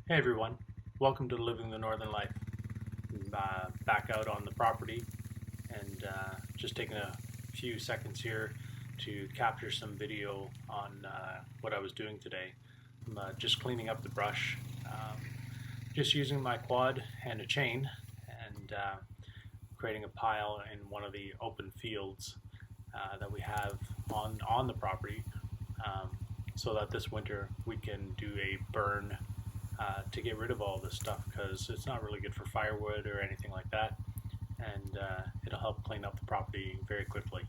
Hey everyone, welcome to Living the Northern Life. Back out on the property and just taking a few seconds here to capture some video on what I was doing today. I'm just cleaning up the brush, just using my quad and a chain and creating a pile in one of the open fields that we have on the property so that this winter we can do a burn to get rid of all this stuff, because it's not really good for firewood or anything like that, and it'll help clean up the property very quickly.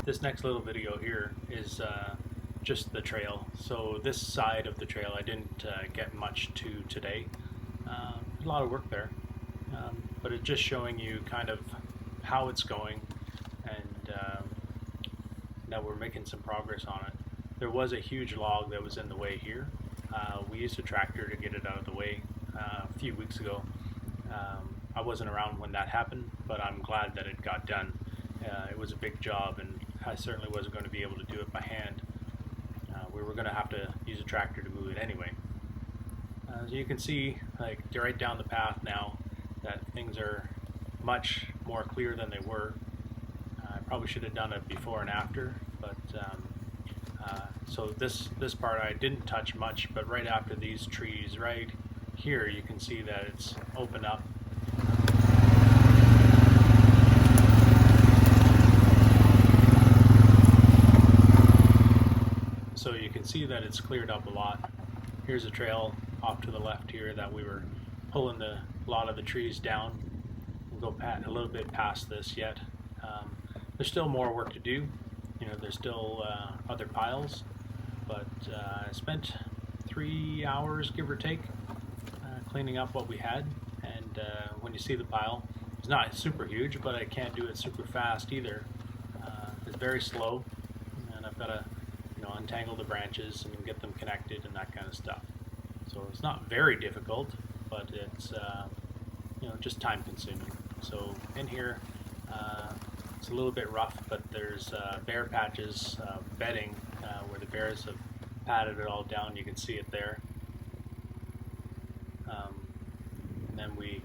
This next little video here is just the trail. So this side of the trail I didn't get much to today. A lot of work there, but it's just showing you kind of how it's going, and that we're making some progress on it. There was a huge log that was in the way here. We used a tractor to get it out of the way a few weeks ago. I wasn't around when that happened, but I'm glad that it got done. It was a big job, and I certainly wasn't going to be able to do it by hand. We were going to have to use a tractor to move it anyway. As you can see, like right down the path now, that things are much more clear than they were. I probably should have done it before and after, but so this part I didn't touch much, but right after these trees right here, you can see that it's opened up. So you can see that it's cleared up a lot. Here's a trail off to the left here that we were pulling a lot of the trees down. We'll go a little bit past this yet. There's still more work to do. You know, there's still other piles, but I spent 3 hours, give or take, cleaning up what we had. And when you see the pile, it's not super huge, but I can't do it super fast either. It's very slow, and I've got to untangle the branches and get them connected and that kind of stuff. So it's not very difficult, but it's just time consuming. So in here it's a little bit rough, but there's bare patches bedding where the bears have patted it all down. You can see it there. And then we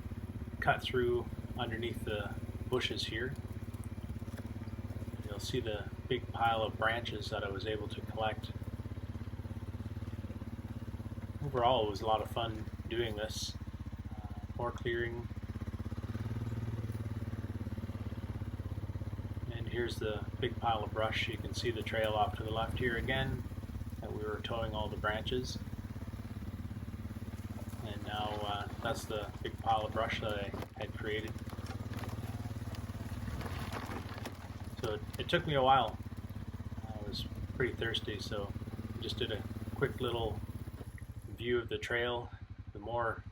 cut through underneath the bushes here. You'll see the big pile of branches that I was able to collect. Overall, it was a lot of fun doing this. More clearing. And here's the big pile of brush. You can see the trail off to the left here again, that we were towing all the branches. And now that's the big pile of brush that I had created. So it took me a while. I was pretty thirsty, so I just did a quick little view of the trail. The more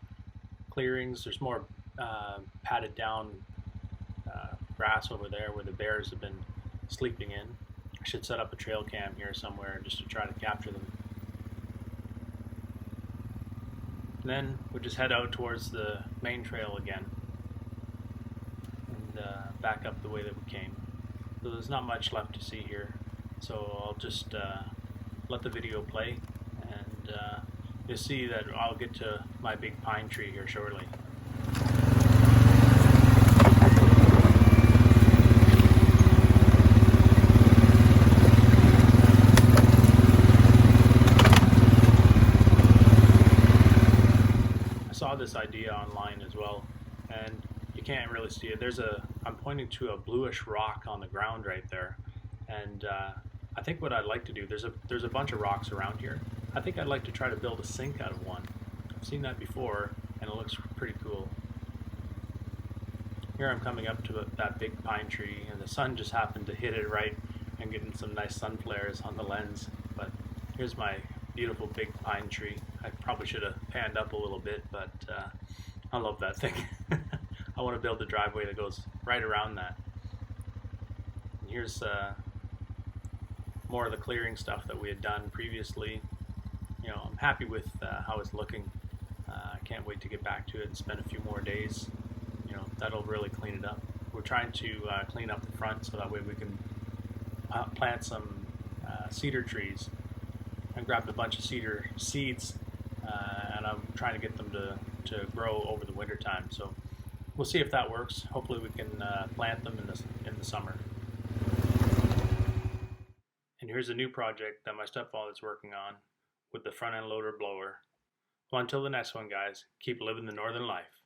clearings, there's more padded down grass over there where the bears have been sleeping in. I should set up a trail cam here somewhere just to try to capture them. And then we'll just head out towards the main trail again and back up the way that we came. So there's not much left to see here, so I'll just let the video play, and you'll see that I'll get to my big pine tree here shortly. I saw this idea online as well, and you can't really see it. I'm pointing to a bluish rock on the ground right there, and I think what I'd like to do, there's a bunch of rocks around here. I think I'd like to try to build a sink out of one. I've seen that before, and it looks pretty cool. Here I'm coming up to that big pine tree, and the sun just happened to hit it right and getting some nice sun flares on the lens. But here's my beautiful big pine tree. I probably should have panned up a little bit, but I love that thing. I want to build a driveway that goes right around that. And here's more of the clearing stuff that we had done previously. I'm happy with how it's looking. I can't wait to get back to it and spend a few more days. That'll really clean it up. We're trying to clean up the front so that way we can plant some cedar trees. I grabbed a bunch of cedar seeds and I'm trying to get them to grow over the winter time. So we'll see if that works. Hopefully we can plant them in the summer. And here's a new project that my stepfather's working on with the front end loader blower. Well, until the next one, guys, keep living the northern life.